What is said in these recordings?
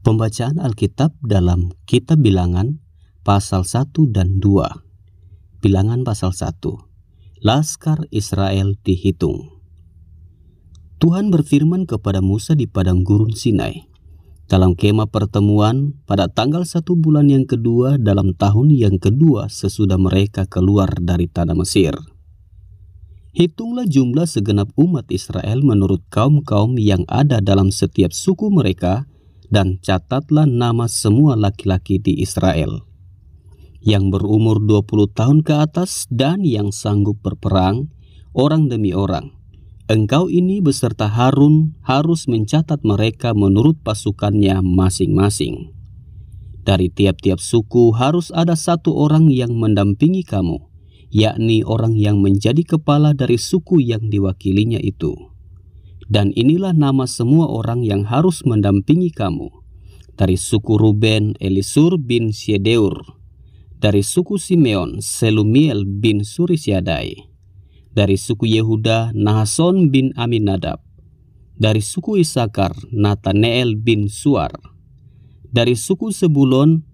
Pembacaan Alkitab dalam Kitab Bilangan pasal 1 dan 2. Bilangan pasal 1. Laskar Israel dihitung. Tuhan berfirman kepada Musa di padang gurun Sinai dalam kemah pertemuan pada tanggal 1 bulan yang kedua dalam tahun yang kedua sesudah mereka keluar dari tanah Mesir. Hitunglah jumlah segenap umat Israel menurut kaum-kaum yang ada dalam setiap suku mereka, dan catatlah nama semua laki-laki di Israel yang berumur 20 tahun ke atas dan yang sanggup berperang, orang demi orang. Engkau ini beserta Harun harus mencatat mereka menurut pasukannya masing-masing. Dari tiap-tiap suku harus ada satu orang yang mendampingi kamu, yakni orang yang menjadi kepala dari suku yang diwakilinya itu. Dan inilah nama semua orang yang harus mendampingi kamu. Dari suku Ruben, Elisur bin Syedeur. Dari suku Simeon, Selumiel bin Surisyadai. Dari suku Yehuda, Nahason bin Aminadab. Dari suku Isakar, Nataneel bin Suar. Dari suku Sebulon,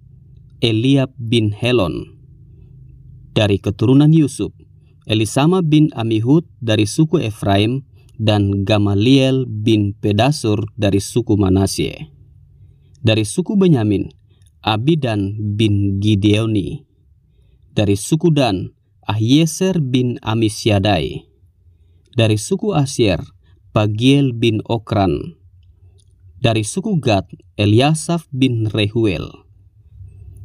Eliab bin Helon. Dari keturunan Yusuf, Elisama bin Amihud dari suku Efraim, dan Gamaliel bin Pedasur dari suku Manasye. Dari suku Benyamin, Abidan bin Gideoni. Dari suku Dan, Ahieser bin Amisyadai. Dari suku Asyer, Pagiel bin Okran. Dari suku Gad, Eliasaf bin Rehuel.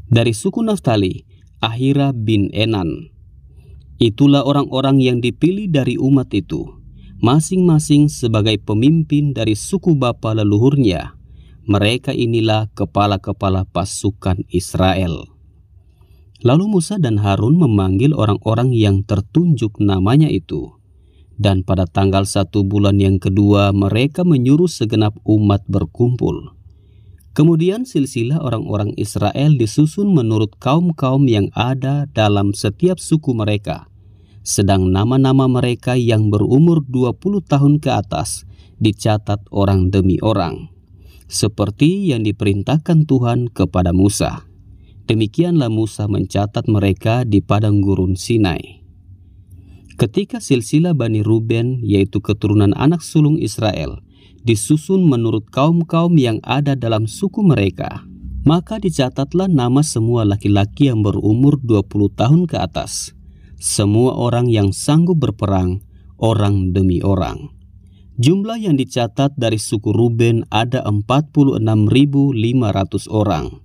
Dari suku Naftali, Ahira bin Enan. Itulah orang-orang yang dipilih dari umat itu, masing-masing sebagai pemimpin dari suku bapa leluhurnya. Mereka inilah kepala-kepala pasukan Israel. Lalu Musa dan Harun memanggil orang-orang yang tertunjuk namanya itu. Dan pada tanggal 1 bulan yang kedua mereka menyuruh segenap umat berkumpul. Kemudian silsilah orang-orang Israel disusun menurut kaum-kaum yang ada dalam setiap suku mereka. Sedang nama-nama mereka yang berumur 20 tahun ke atas dicatat orang demi orang, seperti yang diperintahkan Tuhan kepada Musa. Demikianlah Musa mencatat mereka di padang gurun Sinai. Ketika silsilah Bani Ruben, yaitu keturunan anak sulung Israel, disusun menurut kaum-kaum yang ada dalam suku mereka, maka dicatatlah nama semua laki-laki yang berumur 20 tahun ke atas, semua orang yang sanggup berperang, orang demi orang. Jumlah yang dicatat dari suku Ruben ada 46.500 orang.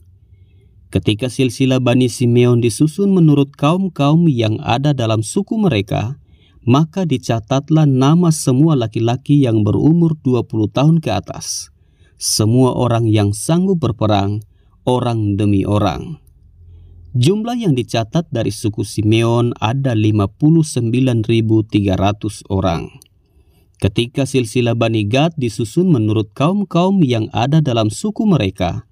Ketika silsilah Bani Simeon disusun menurut kaum-kaum yang ada dalam suku mereka, maka dicatatlah nama semua laki-laki yang berumur 20 tahun ke atas, semua orang yang sanggup berperang, orang demi orang. Jumlah yang dicatat dari suku Simeon ada 59.300 orang. Ketika silsilah Bani Gad disusun menurut kaum-kaum yang ada dalam suku mereka,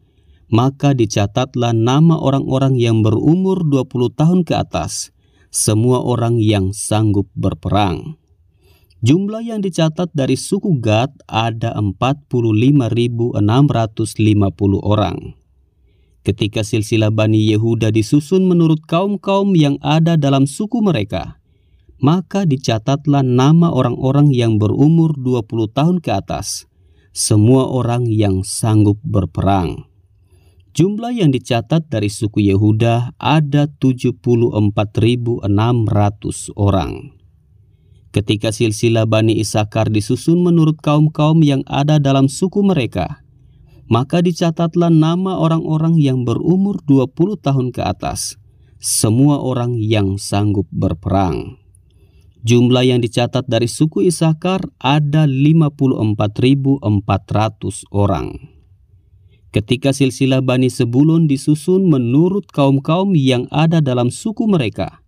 maka dicatatlah nama orang-orang yang berumur 20 tahun ke atas, semua orang yang sanggup berperang. Jumlah yang dicatat dari suku Gad ada 45.650 orang. Ketika silsilah Bani Yehuda disusun menurut kaum-kaum yang ada dalam suku mereka, maka dicatatlah nama orang-orang yang berumur 20 tahun ke atas, semua orang yang sanggup berperang. Jumlah yang dicatat dari suku Yehuda ada 74.600 orang. Ketika silsilah Bani Isakar disusun menurut kaum-kaum yang ada dalam suku mereka, maka dicatatlah nama orang-orang yang berumur 20 tahun ke atas, semua orang yang sanggup berperang. Jumlah yang dicatat dari suku Isakar ada 54.400 orang. Ketika silsilah Bani Sebulon disusun menurut kaum-kaum yang ada dalam suku mereka,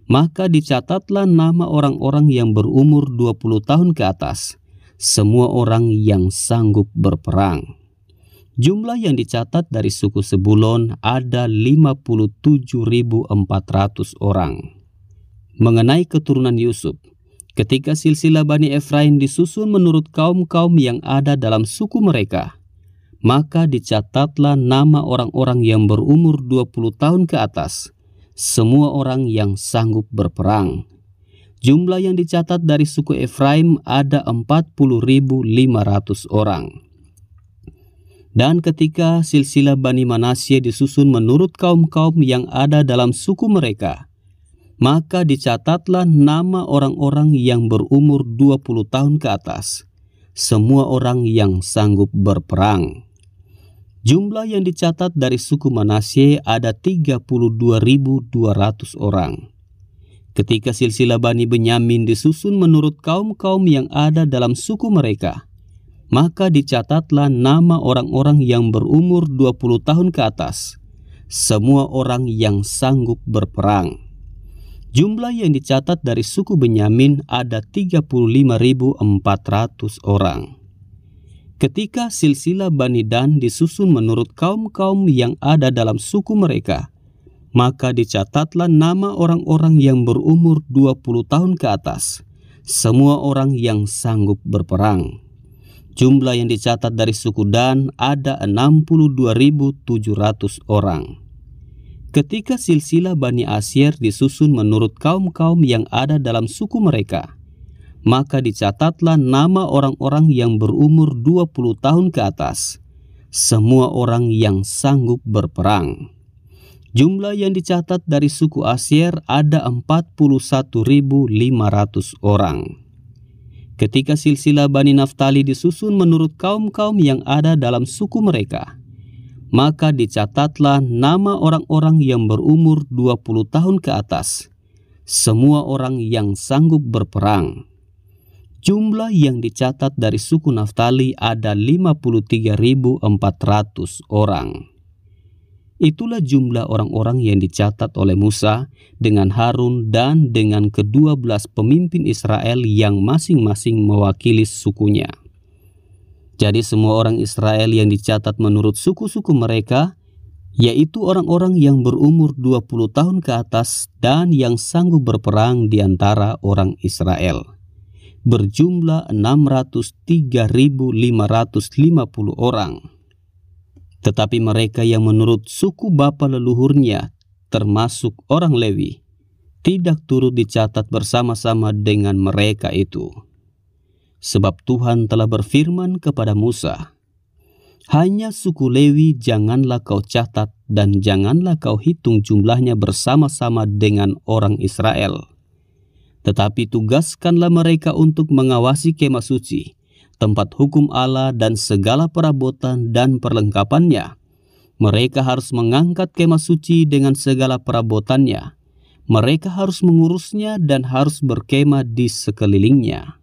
maka dicatatlah nama orang-orang yang berumur 20 tahun ke atas, semua orang yang sanggup berperang. Jumlah yang dicatat dari suku Sebulon ada 57.400 orang. Mengenai keturunan Yusuf, ketika silsilah Bani Efraim disusun menurut kaum-kaum yang ada dalam suku mereka, maka dicatatlah nama orang-orang yang berumur 20 tahun ke atas, semua orang yang sanggup berperang. Jumlah yang dicatat dari suku Efraim ada 40.500 orang. Dan ketika silsilah Bani Manasye disusun menurut kaum-kaum yang ada dalam suku mereka, maka dicatatlah nama orang-orang yang berumur 20 tahun ke atas, semua orang yang sanggup berperang. Jumlah yang dicatat dari suku Manasye ada 32.200 orang. Ketika silsilah Bani Benyamin disusun menurut kaum-kaum yang ada dalam suku mereka, maka dicatatlah nama orang-orang yang berumur 20 tahun ke atas, semua orang yang sanggup berperang. Jumlah yang dicatat dari suku Benyamin ada 35.400 orang. Ketika silsilah Bani Dan disusun menurut kaum-kaum yang ada dalam suku mereka, maka dicatatlah nama orang-orang yang berumur 20 tahun ke atas, semua orang yang sanggup berperang. Jumlah yang dicatat dari suku Dan ada 62.700 orang. Ketika silsilah Bani Asyer disusun menurut kaum-kaum yang ada dalam suku mereka, maka dicatatlah nama orang-orang yang berumur 20 tahun ke atas, semua orang yang sanggup berperang. Jumlah yang dicatat dari suku Asyer ada 41.500 orang. Ketika silsilah Bani Naftali disusun menurut kaum-kaum yang ada dalam suku mereka, maka dicatatlah nama orang-orang yang berumur 20 tahun ke atas, semua orang yang sanggup berperang. Jumlah yang dicatat dari suku Naftali ada 53.400 orang. Itulah jumlah orang-orang yang dicatat oleh Musa dengan Harun dan dengan ke-12 pemimpin Israel yang masing-masing mewakili sukunya. Jadi semua orang Israel yang dicatat menurut suku-suku mereka, yaitu orang-orang yang berumur 20 tahun ke atas dan yang sanggup berperang di antara orang Israel, berjumlah 603.550 orang. Tetapi mereka yang menurut suku bapa leluhurnya, termasuk orang Lewi, tidak turut dicatat bersama-sama dengan mereka itu. Sebab Tuhan telah berfirman kepada Musa, "Hanya suku Lewi janganlah kau catat dan janganlah kau hitung jumlahnya bersama-sama dengan orang Israel. Tetapi tugaskanlah mereka untuk mengawasi kemah suci, tempat hukum Allah dan segala perabotan dan perlengkapannya. Mereka harus mengangkat kemah suci dengan segala perabotannya. Mereka harus mengurusnya dan harus berkemah di sekelilingnya.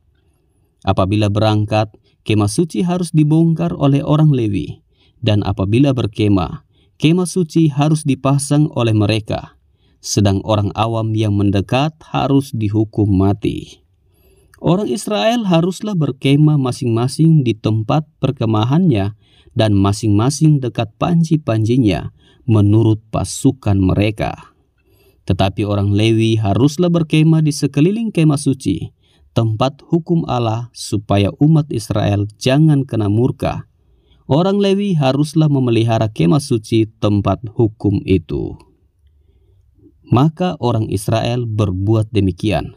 Apabila berangkat, kemah suci harus dibongkar oleh orang Lewi, dan apabila berkemah, kemah suci harus dipasang oleh mereka. Sedang orang awam yang mendekat harus dihukum mati. Orang Israel haruslah berkemah masing-masing di tempat perkemahannya dan masing-masing dekat panji-panjinya menurut pasukan mereka. Tetapi orang Lewi haruslah berkemah di sekeliling kemah suci, tempat hukum Allah, supaya umat Israel jangan kena murka. Orang Lewi haruslah memelihara kemah suci tempat hukum itu." Maka orang Israel berbuat demikian,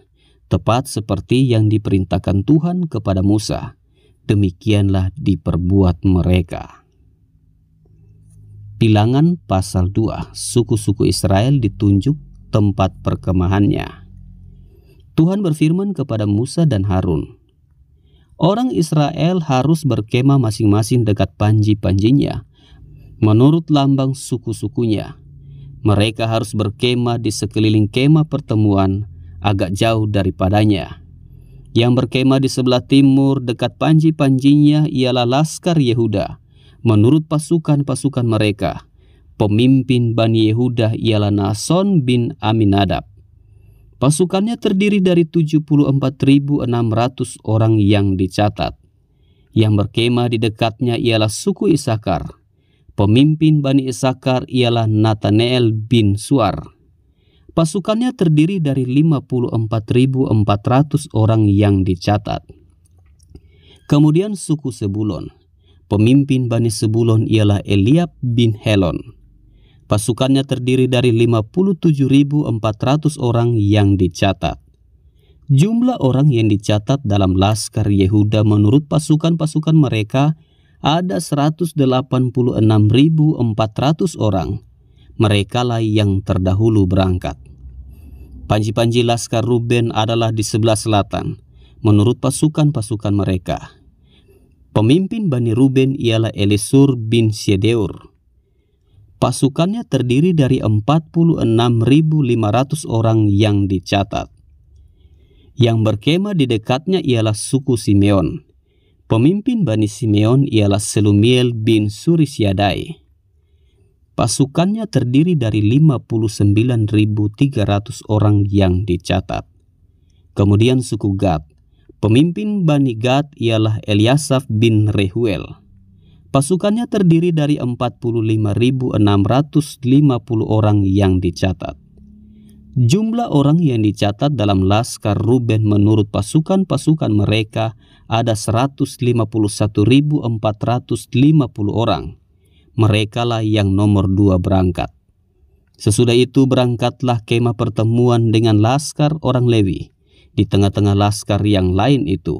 tepat seperti yang diperintahkan Tuhan kepada Musa. Demikianlah diperbuat mereka. Bilangan pasal 2, suku-suku Israel ditunjuk tempat perkemahannya. Tuhan berfirman kepada Musa dan Harun, "Orang Israel harus berkemah masing-masing dekat panji-panjinya, menurut lambang suku-sukunya. Mereka harus berkemah di sekeliling kemah pertemuan, agak jauh daripadanya. Yang berkemah di sebelah timur dekat panji-panjinya ialah laskar Yehuda, menurut pasukan-pasukan mereka. Pemimpin Bani Yehuda ialah Nason bin Aminadab. Pasukannya terdiri dari 74.600 orang yang dicatat. Yang berkemah di dekatnya ialah suku Isakar. Pemimpin Bani Isakar ialah Nataneel bin Suar. Pasukannya terdiri dari 54.400 orang yang dicatat. Kemudian suku Sebulon. Pemimpin Bani Sebulon ialah Eliab bin Helon. Pasukannya terdiri dari 57.400 orang yang dicatat. Jumlah orang yang dicatat dalam Laskar Yehuda menurut pasukan-pasukan mereka ada 186.400 orang. Merekalah yang terdahulu berangkat. Panji-panji Laskar Ruben adalah di sebelah selatan menurut pasukan-pasukan mereka. Pemimpin Bani Ruben ialah Elisur bin Sedeur. Pasukannya terdiri dari 46.500 orang yang dicatat. Yang berkemah di dekatnya ialah suku Simeon. Pemimpin Bani Simeon ialah Selumiel bin Surisyadai. Pasukannya terdiri dari 59.300 orang yang dicatat. Kemudian suku Gad. Pemimpin Bani Gad ialah Eliasaf bin Rehuel. Pasukannya terdiri dari 45.650 orang yang dicatat. Jumlah orang yang dicatat dalam Laskar Ruben menurut pasukan-pasukan mereka ada 151.450 orang. Merekalah yang nomor 2 berangkat. Sesudah itu berangkatlah kemah pertemuan dengan Laskar orang Lewi di tengah-tengah laskar yang lain itu.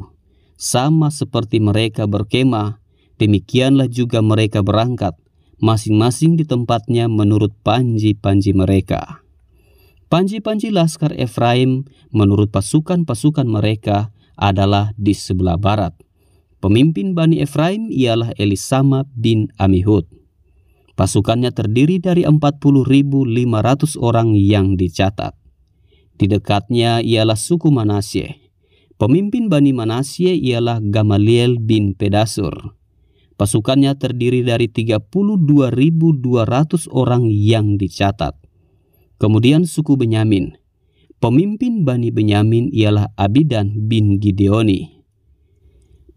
Sama seperti mereka berkemah, demikianlah juga mereka berangkat, masing-masing di tempatnya menurut panji-panji mereka. Panji-panji Laskar Efraim menurut pasukan-pasukan mereka adalah di sebelah barat. Pemimpin Bani Efraim ialah Elisama bin Amihud. Pasukannya terdiri dari 40.500 orang yang dicatat. Di dekatnya ialah suku Manasye. Pemimpin Bani Manasye ialah Gamaliel bin Pedasur. Pasukannya terdiri dari 32.200 orang yang dicatat. Kemudian suku Benyamin. Pemimpin Bani Benyamin ialah Abidan bin Gideoni.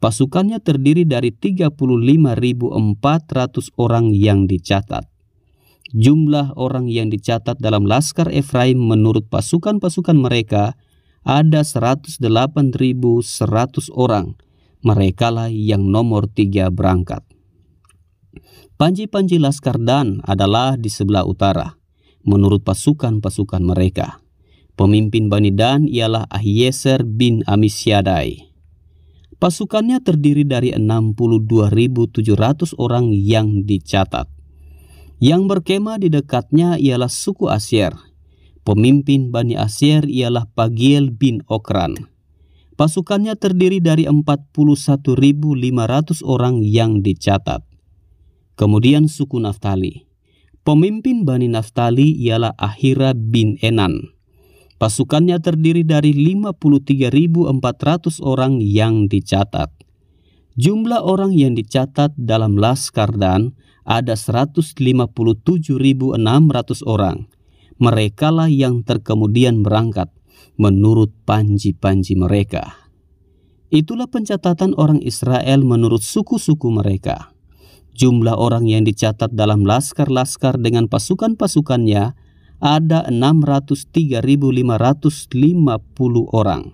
Pasukannya terdiri dari 35.400 orang yang dicatat. Jumlah orang yang dicatat dalam Laskar Efraim menurut pasukan-pasukan mereka ada 108.100 orang. Merekalah yang nomor 3 berangkat. Panji-panji Laskar Dan adalah di sebelah utara menurut pasukan-pasukan mereka. Pemimpin Bani Dan ialah Ahieser bin Amisyadai. Pasukannya terdiri dari 62.700 orang yang dicatat. Yang berkemah di dekatnya ialah suku Asyer. Pemimpin Bani Asyer ialah Pagiel bin Okran. Pasukannya terdiri dari 41.500 orang yang dicatat. Kemudian suku Naftali. Pemimpin Bani Naftali ialah Ahira bin Enan. Pasukannya terdiri dari 53.400 orang yang dicatat. Jumlah orang yang dicatat dalam Laskar Dan ada 157.600 orang. Merekalah yang terkemudian berangkat menurut panji-panji mereka. Itulah pencatatan orang Israel menurut suku-suku mereka. Jumlah orang yang dicatat dalam laskar-laskar dengan pasukan-pasukannya ada 603.550 orang.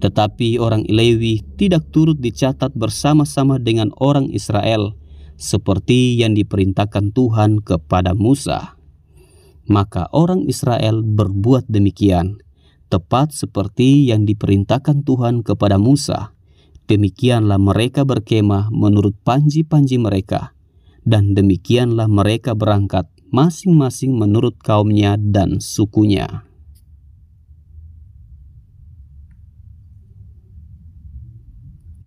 Tetapi orang Lewi tidak turut dicatat bersama-sama dengan orang Israel seperti yang diperintahkan Tuhan kepada Musa. Maka orang Israel berbuat demikian, tepat seperti yang diperintahkan Tuhan kepada Musa. Demikianlah mereka berkemah menurut panji-panji mereka, dan demikianlah mereka berangkat masing-masing menurut kaumnya dan sukunya.